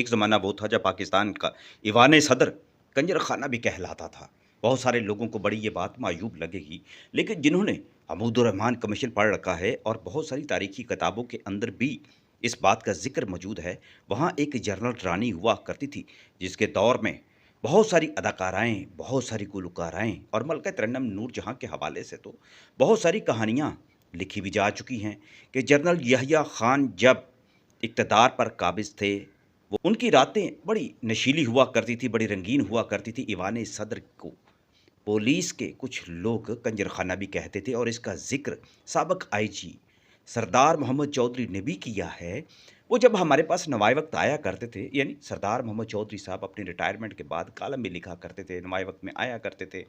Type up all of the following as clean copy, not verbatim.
एक ज़माना वो था जब पाकिस्तान का ईवान सदर कंजर खाना भी कहलाता था। बहुत सारे लोगों को बड़ी ये बात मायूब लगेगी, लेकिन जिन्होंने अबूदुर्रहमान कमीशन पढ़ रखा है और बहुत सारी तारीखी किताबों के अंदर भी इस बात का ज़िक्र मौजूद है। वहाँ एक जनरल रानी हुआ करती थी, जिसके दौर में बहुत सारी अदाकाराएँ, बहुत सारी गुलकाराएँ और मलका तरन्नुम नूरजहाँ के हवाले से तो बहुत सारी कहानियाँ लिखी भी जा चुकी हैं कि जनरल यहया खान जब इक़्तिदार पर काबिज़ थे, वो उनकी रातें बड़ी नशीली हुआ करती थी, बड़ी रंगीन हुआ करती थी। ईवान सदर को पुलिस के कुछ लोग कंजरखाना भी कहते थे और इसका ज़िक्र साबिक़ आईजी सरदार मोहम्मद चौधरी ने भी किया है। वो जब हमारे पास नवाए वक़्त आया करते थे, यानी सरदार मोहम्मद चौधरी साहब अपने रिटायरमेंट के बाद कॉलम भी लिखा करते थे, नवाए वक़्त में आया करते थे।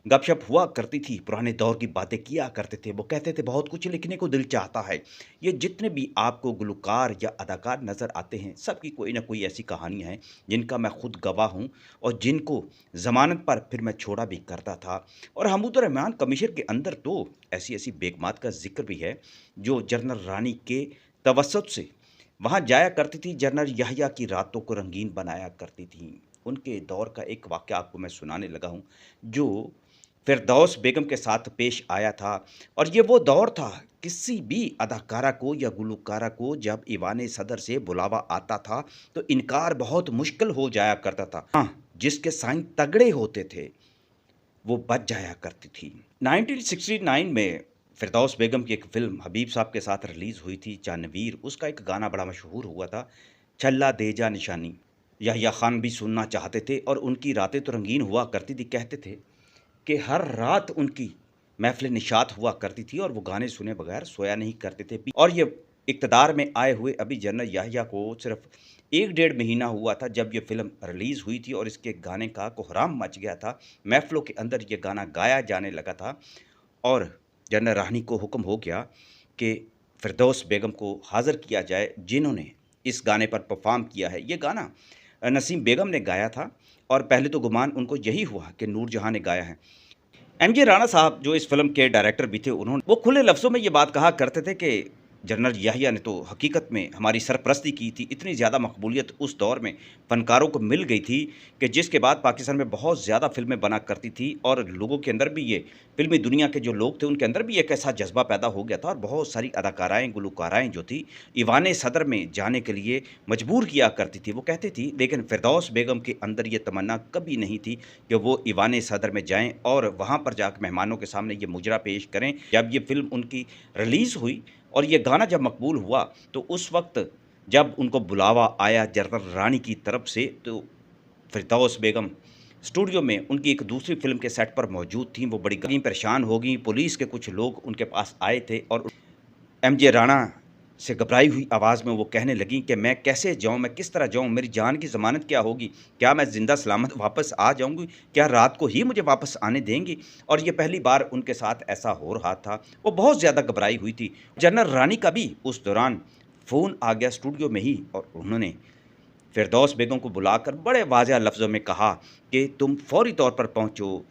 गपशप हुआ करती थी, पुराने दौर की बातें किया करते थे। वो कहते थे बहुत कुछ लिखने को दिल चाहता है। ये जितने भी आपको गुलकार या अदाकार नज़र आते हैं, सबकी कोई ना कोई ऐसी कहानियाँ हैं जिनका मैं खुद गवाह हूँ और जिनको ज़मानत पर फिर मैं छोड़ा भी करता था। और हमूदुर्रहमान कमीशन के अंदर तो ऐसी-ऐसी बेगमात का ज़िक्र भी है जो जनरल रानी के तवस्सुत से वहाँ जाया करती थी, जनरल यहया की रातों को रंगीन बनाया करती थीं। उनके दौर का एक वाक़या आपको मैं सुनाने लगा हूँ, जो फ़िरदौस बेगम के साथ पेश आया था। और ये वो दौर था, किसी भी अदाकारा को या गुलकारा को जब ईवान सदर से बुलावा आता था, तो इनकार बहुत मुश्किल हो जाया करता था। हाँ, जिसके साइन तगड़े होते थे, वो बच जाया करती थी। 1969 में फ़िरदौस बेगम की एक फ़िल्म हबीब साहब के साथ रिलीज़ हुई थी, जानवीर। उसका एक गाना बड़ा मशहूर हुआ था, छल्ला दे जा निशानी। यहया खान भी सुनना चाहते थे और उनकी रातें तो रंगीन हुआ करती थी। कहते थे कि हर रात उनकी महफ़िल निशात हुआ करती थी और वो गाने सुने बगैर सोया नहीं करते थे। और ये इक़्तिदार में आए हुए अभी जनरल याहिया को सिर्फ़ 1 डेढ़ महीना हुआ था जब ये फ़िल्म रिलीज़ हुई थी और इसके गाने का कोहराम मच गया था। महफ़िलों के अंदर ये गाना गाया जाने लगा था और जनरल रानी को हुक्म हो गया कि फ़िरदौस बेगम को हाज़िर किया जाए, जिन्होंने इस गाने पर परफ़ॉर्म किया है। ये गाना नसीम बेगम ने गाया था और पहले तो गुमान उनको यही हुआ कि नूरजहाँ ने गाया है। एमजे राणा साहब जो इस फ़िल्म के डायरेक्टर भी थे, उन्होंने वो खुले लफ्ज़ों में ये बात कहा करते थे कि जनरल याहिया ने तो हकीकत में हमारी सरपरस्ती की थी। इतनी ज़्यादा मकबूलियत उस दौर में फ़नकारों को मिल गई थी कि जिसके बाद पाकिस्तान में बहुत ज़्यादा फ़िल्में बना करती थी और लोगों के अंदर भी ये फ़िल्मी दुनिया के जो लोग थे, उनके अंदर भी एक ऐसा जज़्बा पैदा हो गया था और बहुत सारी अदाकाराएँ, गुलकाराएँ जो थी, ईवान सदर में जाने के लिए मजबूर किया करती थी। वो कहती थी, लेकिन फ़िरदौस बेगम के अंदर ये तमन्ना कभी नहीं थी कि वो ईवान सदर में जाएँ और वहाँ पर जाकर मेहमानों के सामने ये मुजरा पेश करें। जब ये फ़िल्म उनकी रिलीज़ हुई और ये गाना जब मकबूल हुआ, तो उस वक़्त जब उनको बुलावा आया जनरल रानी की तरफ से, तो फ़िरदौस बेगम स्टूडियो में उनकी एक दूसरी फ़िल्म के सेट पर मौजूद थीं। वो बड़ी परेशान हो गईं। पुलिस के कुछ लोग उनके पास आए थे और एमजे राणा से घबराई हुई आवाज़ में वो कहने लगीं कि मैं कैसे जाऊँ, मैं किस तरह जाऊँ? मेरी जान की ज़मानत क्या होगी? क्या मैं ज़िंदा सलामत वापस आ जाऊँगी? क्या रात को ही मुझे वापस आने देंगी? और ये पहली बार उनके साथ ऐसा हो रहा था। वो बहुत ज़्यादा घबराई हुई थी। जनरल रानी का भी उस दौरान फ़ोन आ गया स्टूडियो में ही और उन्होंने फ़िरदौस बेगम को बुलाकर बड़े वाज़ेह लफ्ज़ों में कहा कि तुम फ़ौरी तौर पर पहुँचो।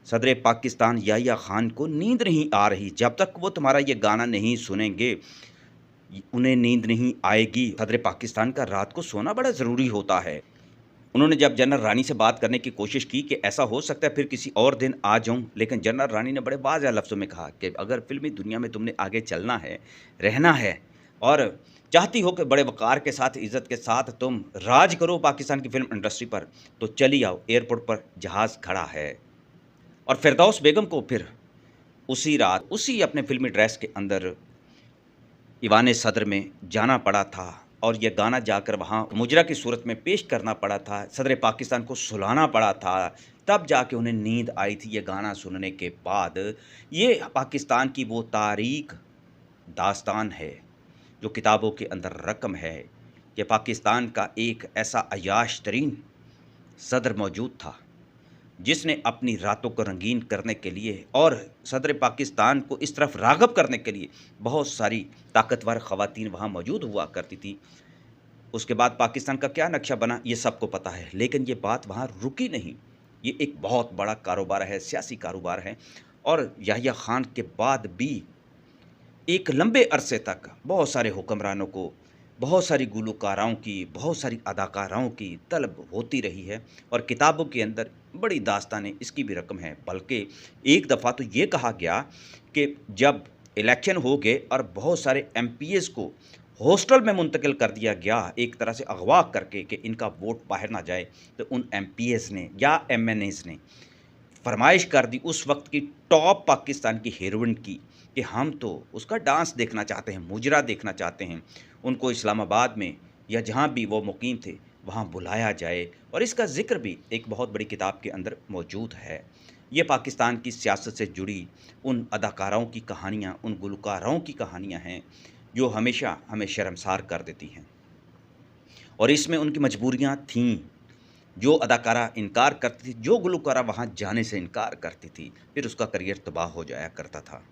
सदर पाकिस्तान याहिया खान को नींद नहीं आ रही। जब तक वो तुम्हारा ये गाना नहीं सुनेंगे, उन्हें नींद नहीं आएगी। सदर पाकिस्तान का रात को सोना बड़ा ज़रूरी होता है। उन्होंने जब जनरल रानी से बात करने की कोशिश की कि ऐसा हो सकता है फिर किसी और दिन आ जाऊँ, लेकिन जनरल रानी ने बड़े वाज़ेह लफ्ज़ों में कहा कि अगर फ़िल्मी दुनिया में तुमने आगे चलना है, रहना है और चाहती हो कि बड़े वक़ार के साथ, इज़्ज़त के साथ तुम राज करो पाकिस्तान की फ़िल्म इंडस्ट्री पर, तो चली आओ, एयरपोर्ट पर जहाज़ खड़ा है। और फ़िरदौस बेगम को फिर उसी रात, उसी अपने फ़िल्मी ड्रेस के अंदर ईवान सदर में जाना पड़ा था और ये गाना जाकर वहाँ मुजरा की सूरत में पेश करना पड़ा था। सदर पाकिस्तान को सुलाना पड़ा था, तब जाके उन्हें नींद आई थी ये गाना सुनने के बाद। ये पाकिस्तान की वो तारीख़ दास्तान है, जो किताबों के अंदर रकम है कि पाकिस्तान का एक ऐसा अय्याश तरीन सदर मौजूद था, जिसने अपनी रातों को रंगीन करने के लिए और सदर पाकिस्तान को इस तरफ राग़िब करने के लिए बहुत सारी ताकतवर ख़वातीन वहाँ मौजूद हुआ करती थी। उसके बाद पाकिस्तान का क्या नक्शा बना, ये सबको पता है, लेकिन ये बात वहाँ रुकी नहीं। ये एक बहुत बड़ा कारोबार है, सियासी कारोबार है और याहिया खान के बाद भी एक लंबे अरसे तक बहुत सारे हुक्मरानों को बहुत सारी गुलकाराओं की, बहुत सारी अदाकाराओं की तलब होती रही है और किताबों के अंदर बड़ी दास्तानें इसकी भी रकम है। बल्कि एक दफ़ा तो ये कहा गया कि जब इलेक्शन हो गए और बहुत सारे एमपीएस को हॉस्टल में मुंतकिल कर दिया गया, एक तरह से अगवा करके कि इनका वोट बाहर ना जाए, तो उन एमपीएस ने या एमएनएस ने फरमाइश कर दी उस वक़्त की टॉप पाकिस्तान की हीरोइन की कि हम तो उसका डांस देखना चाहते हैं, मुजरा देखना चाहते हैं। उनको इस्लामाबाद में या जहाँ भी वो मुकीम थे, वहाँ बुलाया जाए और इसका ज़िक्र भी एक बहुत बड़ी किताब के अंदर मौजूद है। ये पाकिस्तान की सियासत से जुड़ी उन अदाकाराओं की कहानियाँ, उन गुलकारों की कहानियाँ हैं, जो हमेशा हमें शर्मसार कर देती हैं और इसमें उनकी मजबूरियाँ थीं। जो अदाकारा इनकार करती थी, जो गुलकारा वहाँ जाने से इनकार करती थी, फिर उसका करियर तबाह हो जाया करता था।